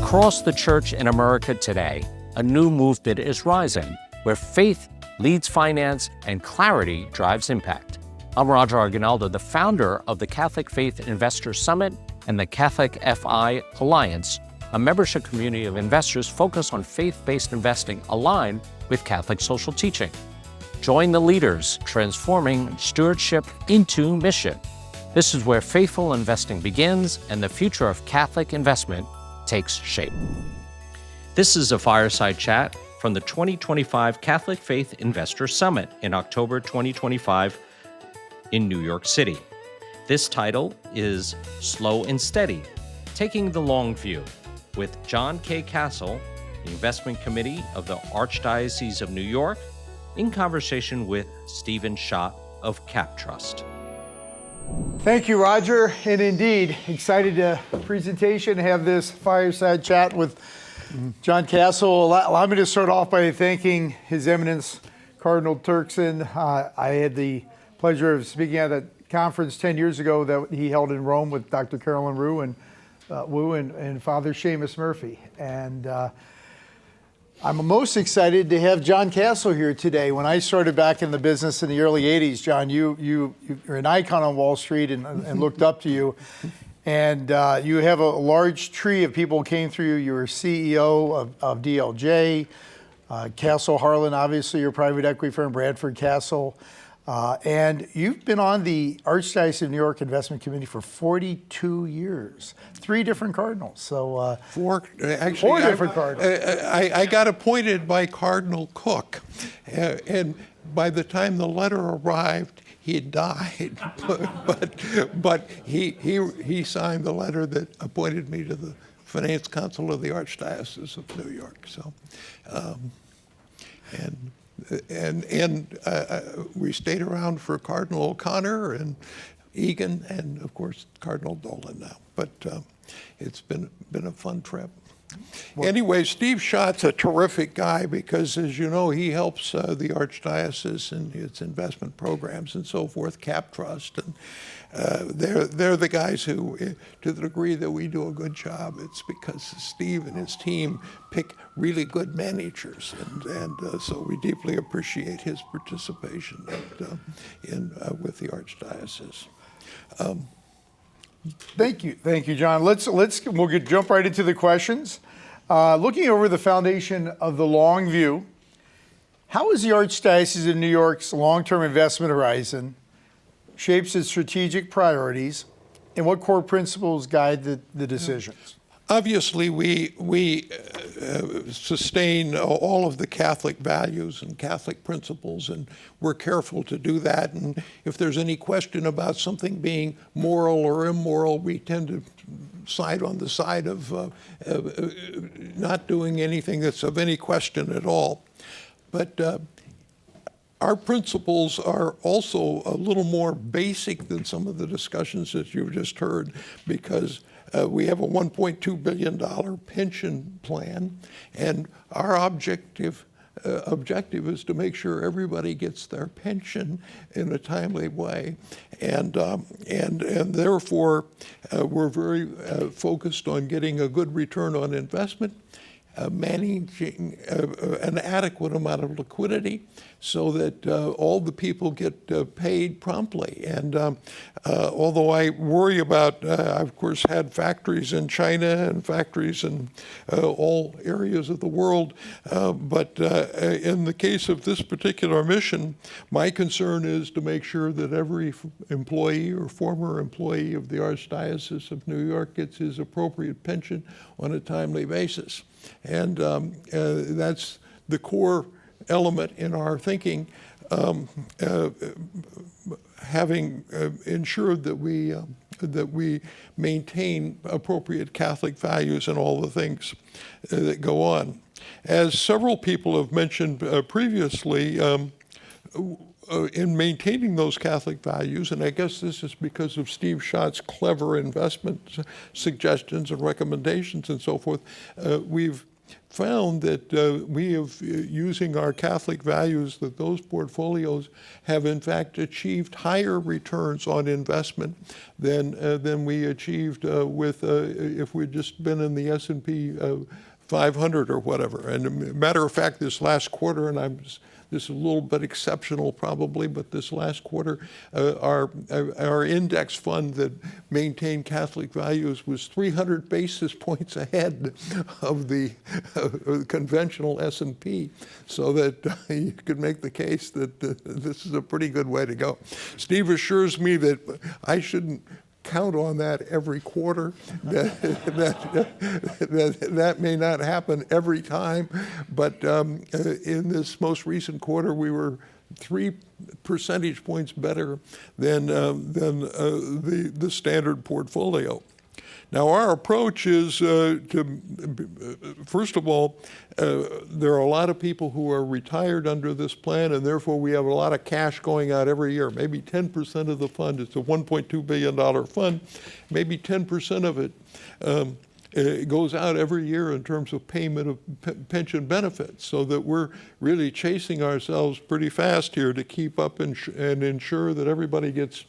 Across the church in America today, a new movement is rising where faith leads finance and clarity drives impact. I'm Roger Argonaldo, the founder of the Catholic Faith Investor Summit and the Catholic FI Alliance, a membership community of investors focused on faith-based investing aligned with Catholic social teaching. Join the leaders transforming stewardship into mission. This is where faithful investing begins and the future of Catholic investment takes shape. This is a fireside chat from the 2025 Catholic Faith Investor Summit in October 2025 in New York City. This title is Slow and Steady, Taking the Long View, with John K. Castle, the Investment Committee of the Archdiocese of New York, in conversation with Stephen Schott of CAPTRUST. Thank you, Roger. And indeed, excited to presentation, have this fireside chat with John Castle. Allow me to start off by thanking His Eminence Cardinal Turkson. I had the pleasure of speaking at a conference 10 years ago that he held in Rome with Dr. Carolyn Wu and Father Seamus Murphy. And I'm most excited to have John Castle here today. When I started back in the business in the early 80s, John, you're an icon on Wall Street and looked up to you. And you have a large tree of people who came through you. You were CEO of DLJ, Castle Harlan, obviously your private equity firm, Bradford Castle. And you've been on the Archdiocese of New York Investment Committee for 42 years, 3 different cardinals. So four different cardinals. I got appointed by Cardinal Cook, and by the time the letter arrived, he had died. but he signed the letter that appointed me to the Finance Council of the Archdiocese of New York. So, we stayed around for Cardinal O'Connor and Egan, and of course Cardinal Dolan now. But it's been a fun trip. Anyway, Steve Schott's a terrific guy because, as you know, he helps the Archdiocese in its investment programs and so forth, CAPTRUST, and they're the guys who, to the degree that we do a good job, it's because Steve and his team pick really good managers, and so we deeply appreciate his participation with the Archdiocese. Thank you, John. We'll jump right into the questions. Looking over the foundation of the long view, how is the Archdiocese of New York's long-term investment horizon shapes its strategic priorities, and what core principles guide the decisions? Obviously, we sustain all of the Catholic values and Catholic principles, and we're careful to do that. And if there's any question about something being moral or immoral, we tend to side on the side of not doing anything that's of any question at all. But our principles are also a little more basic than some of the discussions that you've just heard, because we have a $1.2 billion pension plan, and our objective is to make sure everybody gets their pension in a timely way, and therefore we're very focused on getting a good return on investment, managing an adequate amount of liquidity so that all the people get paid promptly. And although I worry about, I've of course had factories in China and factories in all areas of the world, but in the case of this particular mission, my concern is to make sure that every employee or former employee of the Archdiocese of New York gets his appropriate pension on a timely basis. And that's the core element in our thinking, having ensured that we maintain appropriate Catholic values and all the things that go on. As several people have mentioned previously, in maintaining those Catholic values, and I guess this is because of Steve Schott's clever investment suggestions and recommendations and so forth, we've found that we have, using our Catholic values, that those portfolios have in fact achieved higher returns on investment than we achieved with if we'd just been in the S&P 500 or whatever. And a matter of fact, this last quarter, and this is a little bit exceptional probably, but this last quarter, our index fund that maintained Catholic values was 300 basis points ahead of the conventional S&P, so that you could make the case that this is a pretty good way to go. Steve assures me that I shouldn't count on that every quarter. That may not happen every time, but in this most recent quarter, we were 3 percentage points better than the standard portfolio. Now, our approach is first of all, there are a lot of people who are retired under this plan, and therefore we have a lot of cash going out every year. Maybe 10% of the fund, it's a $1.2 billion fund, maybe 10% of it it goes out every year in terms of payment of pension benefits, so that we're really chasing ourselves pretty fast here to keep up and ensure that everybody gets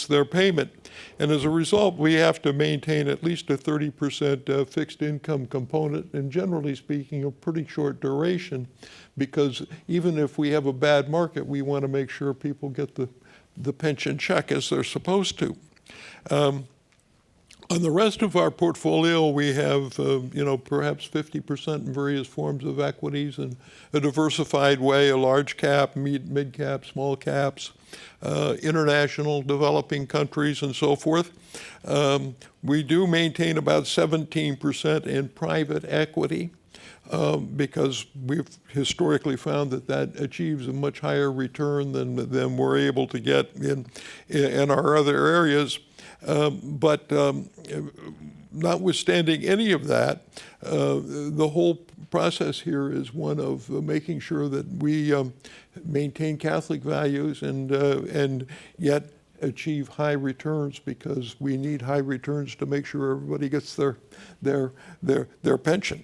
their payment. And as a result, we have to maintain at least a 30% fixed income component, and generally speaking, a pretty short duration, because even if we have a bad market, we want to make sure people get the pension check as they're supposed to. On the rest of our portfolio, we have, perhaps 50% in various forms of equities in a diversified way, a large cap, mid cap, small caps, international, developing countries, and so forth. We do maintain about 17% in private equity, because we've historically found that achieves a much higher return than we're able to get in our other areas. But notwithstanding any of that, the whole process here is one of making sure that we maintain Catholic values and yet achieve high returns, because we need high returns to make sure everybody gets their pension.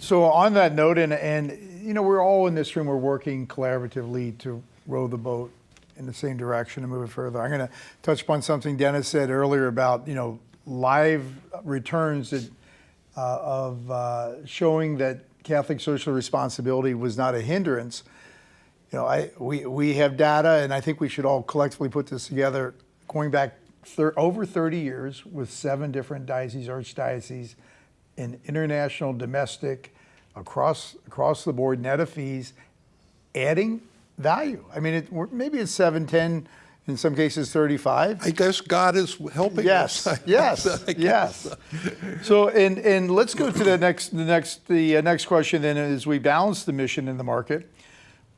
So on that note, and we're all in this room, we're working collaboratively to row the boat in the same direction and move it further. I'm going to touch upon something Dennis said earlier about live returns of showing that Catholic social responsibility was not a hindrance. We have data, and I think we should all collectively put this together, going back over 30 years with 7 different dioceses, archdioceses, in international, domestic, across the board, net of fees, adding value. I mean, maybe it's 7, 10, in some cases 35. I guess God is helping us. Yes. So, and let's go to the next question then, as we balance the mission in the market.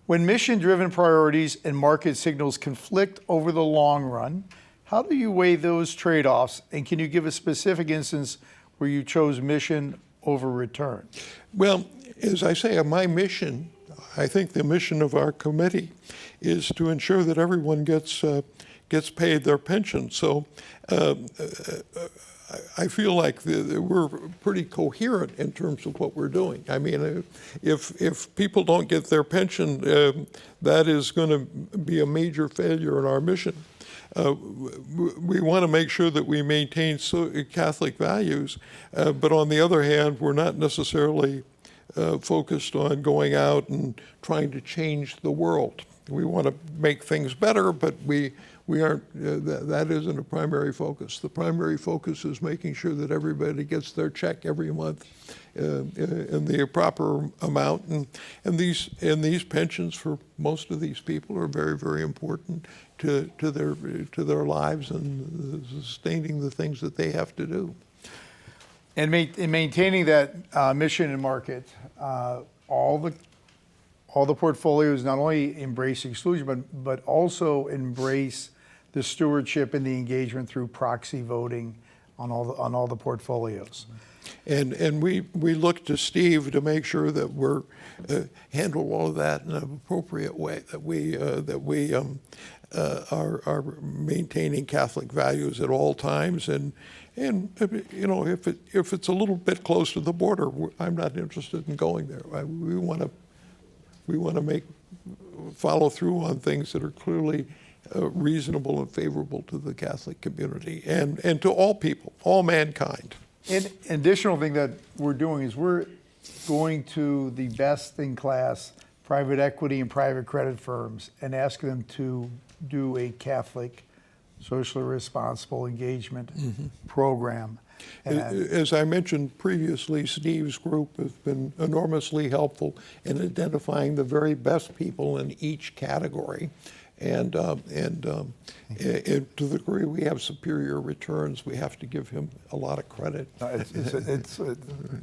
When mission-driven priorities and market signals conflict over the long run, how do you weigh those trade-offs? And can you give a specific instance where you chose mission over return? Well, as I say, my mission, I think the mission of our committee, is to ensure that everyone gets paid their pension. So I feel like we're pretty coherent in terms of what we're doing. I mean, if people don't get their pension, that is going to be a major failure in our mission. We want to make sure that we maintain Catholic values, but on the other hand, we're not necessarily focused on going out and trying to change the world. We want to make things better, but we aren't. That isn't a primary focus. The primary focus is making sure that everybody gets their check every month in the proper amount, and these pensions for most of these people are very, very important to their lives and sustaining the things that they have to do. And maintaining that mission and market, all the portfolios not only embrace exclusion, but also embrace the stewardship and the engagement through proxy voting on all the portfolios. And we look to Steve to make sure that we're handle all of that in an appropriate way. That we are maintaining Catholic values at all times, and you know, if it's a little bit close to the border, I'm not interested in going there. We want to follow through on things that are clearly reasonable and favorable to the Catholic community and to all people, all mankind. An additional thing that we're doing is we're going to the best in class private equity and private credit firms and ask them to do a Catholic socially responsible engagement program. As I mentioned previously, Steve's group has been enormously helpful in identifying the very best people in each category. And to the degree we have superior returns, we have to give him a lot of credit. It's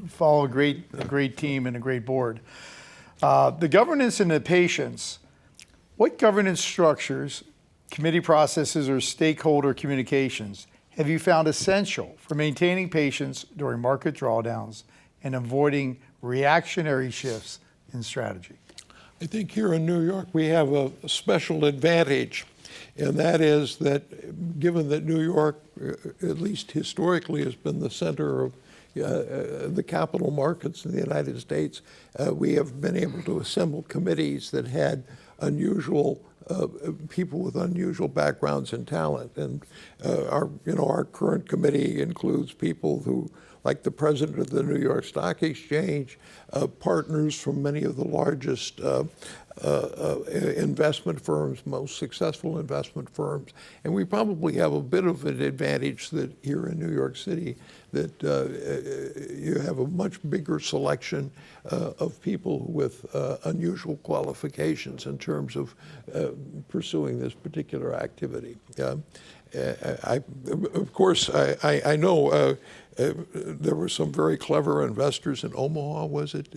follow a great team and a great board. The governance and the patience, what governance structures, committee processes, or stakeholder communications have you found essential for maintaining patience during market drawdowns and avoiding reactionary shifts in strategy? I think here in New York we have a special advantage, and that is that given that New York, at least historically, has been the center of the capital markets in the United States, we have been able to assemble committees that had unusual people with unusual backgrounds and talent. And our current committee includes people who, like the president of the New York Stock Exchange, partners from many of the largest investment firms, most successful investment firms. And we probably have a bit of an advantage that here in New York City that you have a much bigger selection of people with unusual qualifications in terms of pursuing this particular activity. Of course, I know there were some very clever investors in Omaha, was it?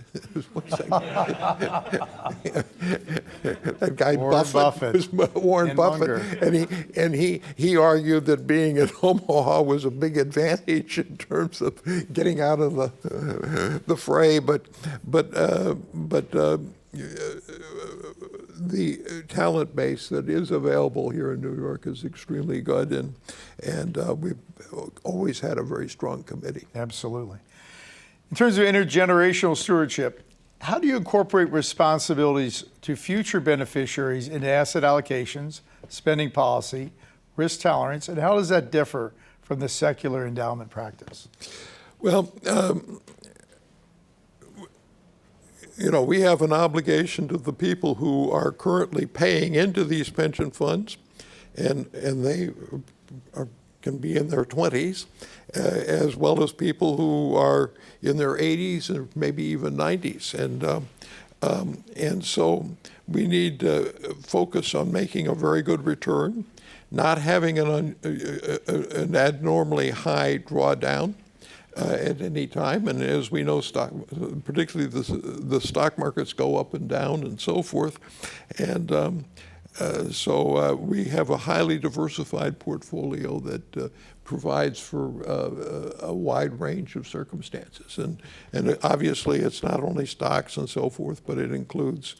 That guy Buffett. Was Warren Buffett. And he argued that being in Omaha was a big advantage in terms of getting out of the fray. But the talent base that is available here in New York is extremely good, and we've always had a very strong committee. Absolutely. In terms of intergenerational stewardship, how do you incorporate responsibilities to future beneficiaries into asset allocations, spending policy, risk tolerance, and how does that differ from the secular endowment practice? Well, we have an obligation to the people who are currently paying into these pension funds, and they can be in their 20s, as well as people who are in their 80s and maybe even 90s. And so we need to focus on making a very good return, not having an abnormally high drawdown at any time. And as we know, particularly the stock markets go up and down and so forth. And so we have a highly diversified portfolio that provides for a wide range of circumstances. And obviously it's not only stocks and so forth, but it includes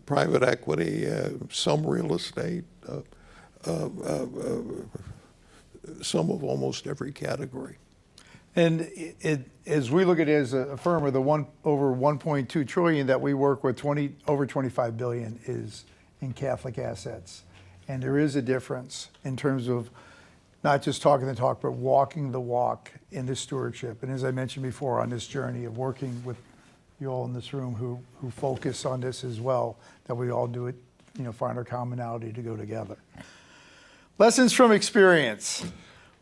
private equity, some real estate, some of almost every category. And as we look at it as a firm, of the over 1.2 trillion that we work with, over 25 billion is in Catholic assets. And there is a difference in terms of not just talking the talk, but walking the walk in this stewardship. And as I mentioned before, on this journey of working with you all in this room who focus on this as well, that we all do it, find our commonality to go together. Lessons from experience.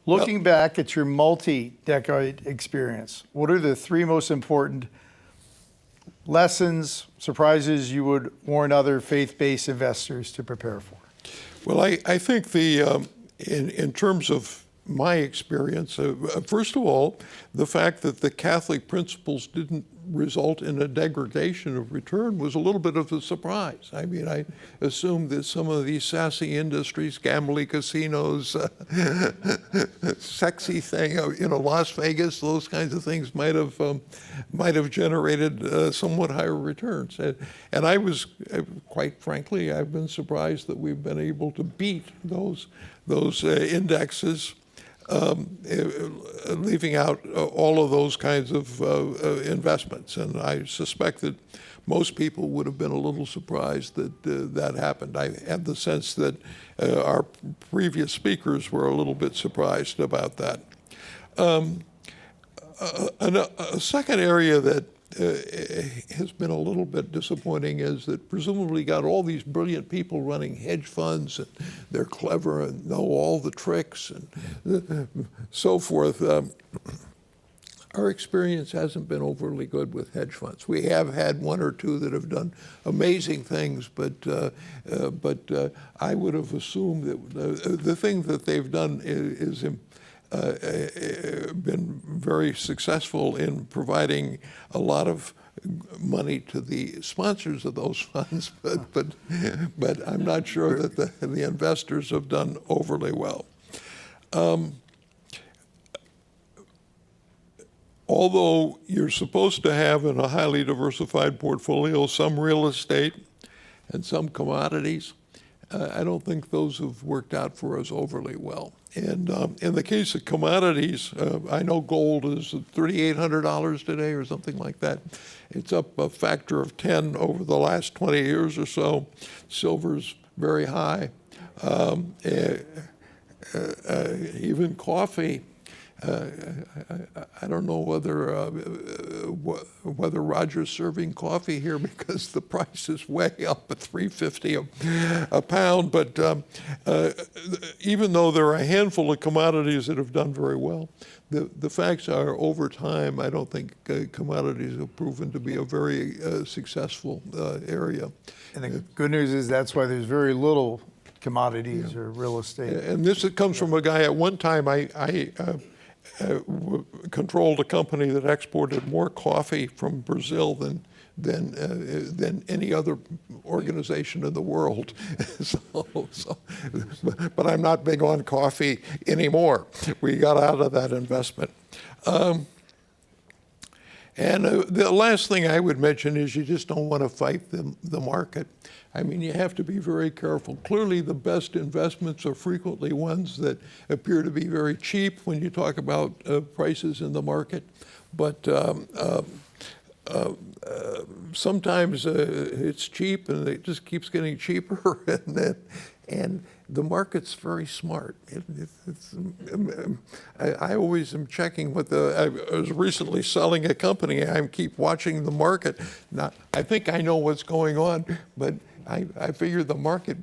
Looking back at your multi-decade experience, what are the three most important lessons, surprises you would warn other faith-based investors to prepare for? Well, I think in terms of my experience, first of all, the fact that the Catholic principles didn't result in a degradation of return was a little bit of a surprise. I mean, I assumed that some of these sassy industries, gambling casinos, sexy thing, Las Vegas, those kinds of things might have generated somewhat higher returns. And I was, quite frankly, I've been surprised that we've been able to beat those indexes, leaving out all of those kinds of investments. And I suspect that most people would have been a little surprised that that happened. I have the sense that our previous speakers were a little bit surprised about that. A second area that has been a little bit disappointing is that presumably got all these brilliant people running hedge funds, and they're clever and know all the tricks and so forth. Our experience hasn't been overly good with hedge funds. We have had one or two that have done amazing things, but I would have assumed that the thing that they've done is been very successful in providing a lot of money to the sponsors of those funds, but I'm not sure that the investors have done overly well. Although you're supposed to have in a highly diversified portfolio some real estate and some commodities, I don't think those have worked out for us overly well. And in the case of commodities, I know gold is $3,800 today or something like that. It's up a factor of 10 over the last 20 years or so. Silver's very high. Even coffee. I don't know whether Roger's serving coffee here because the price is way up at $3.50 a pound. But even though there are a handful of commodities that have done very well, the facts are over time, I don't think commodities have proven to be a very successful area. And the good news is that's why there's very little commodities or real estate. And this comes from a guy. At one time, I controlled a company that exported more coffee from Brazil than any other organization in the world. But I'm not big on coffee anymore. We got out of that investment. And the last thing I would mention is you just don't want to fight the market. I mean, you have to be very careful. Clearly, the best investments are frequently ones that appear to be very cheap when you talk about prices in the market. But sometimes it's cheap and it just keeps getting cheaper. And the market's very smart. I always am checking what I was recently selling a company. I keep watching the market. Now, I think I know what's going on, but I figure the market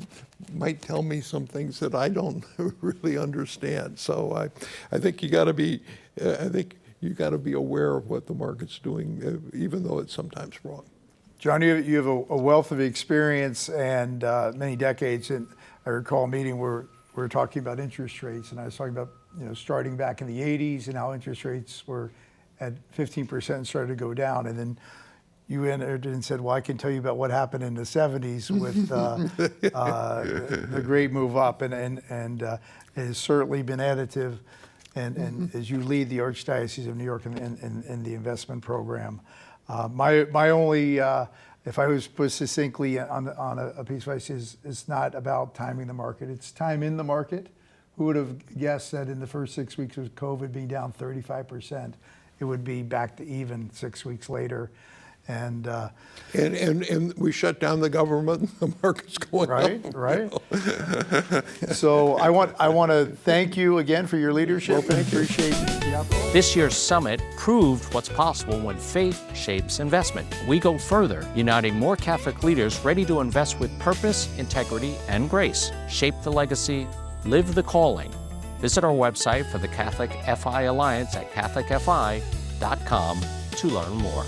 might tell me some things that I don't really understand. So I think you got to be aware of what the market's doing, even though it's sometimes wrong. John, you have a wealth of experience and many decades. And I recall a meeting where we were talking about interest rates, and I was talking about starting back in the 80s and how interest rates were at 15% and started to go down, and then you entered and said, well, I can tell you about what happened in the 70s with the great move up, and it has certainly been additive, and as you lead the Archdiocese of New York and the investment program. My only, if I was put succinctly on a piece of advice, is it's not about timing the market, it's time in the market. Who would have guessed that in the first 6 weeks of COVID being down 35%, it would be back to even 6 weeks later. And we shut down the government. The market's going up. Right. So I want to thank you again for your leadership. Well, thank you. Appreciate the opportunity. This year's summit proved what's possible when faith shapes investment. We go further, uniting more Catholic leaders ready to invest with purpose, integrity, and grace. Shape the legacy, live the calling. Visit our website for the Catholic FI Alliance at catholicfi.com to learn more.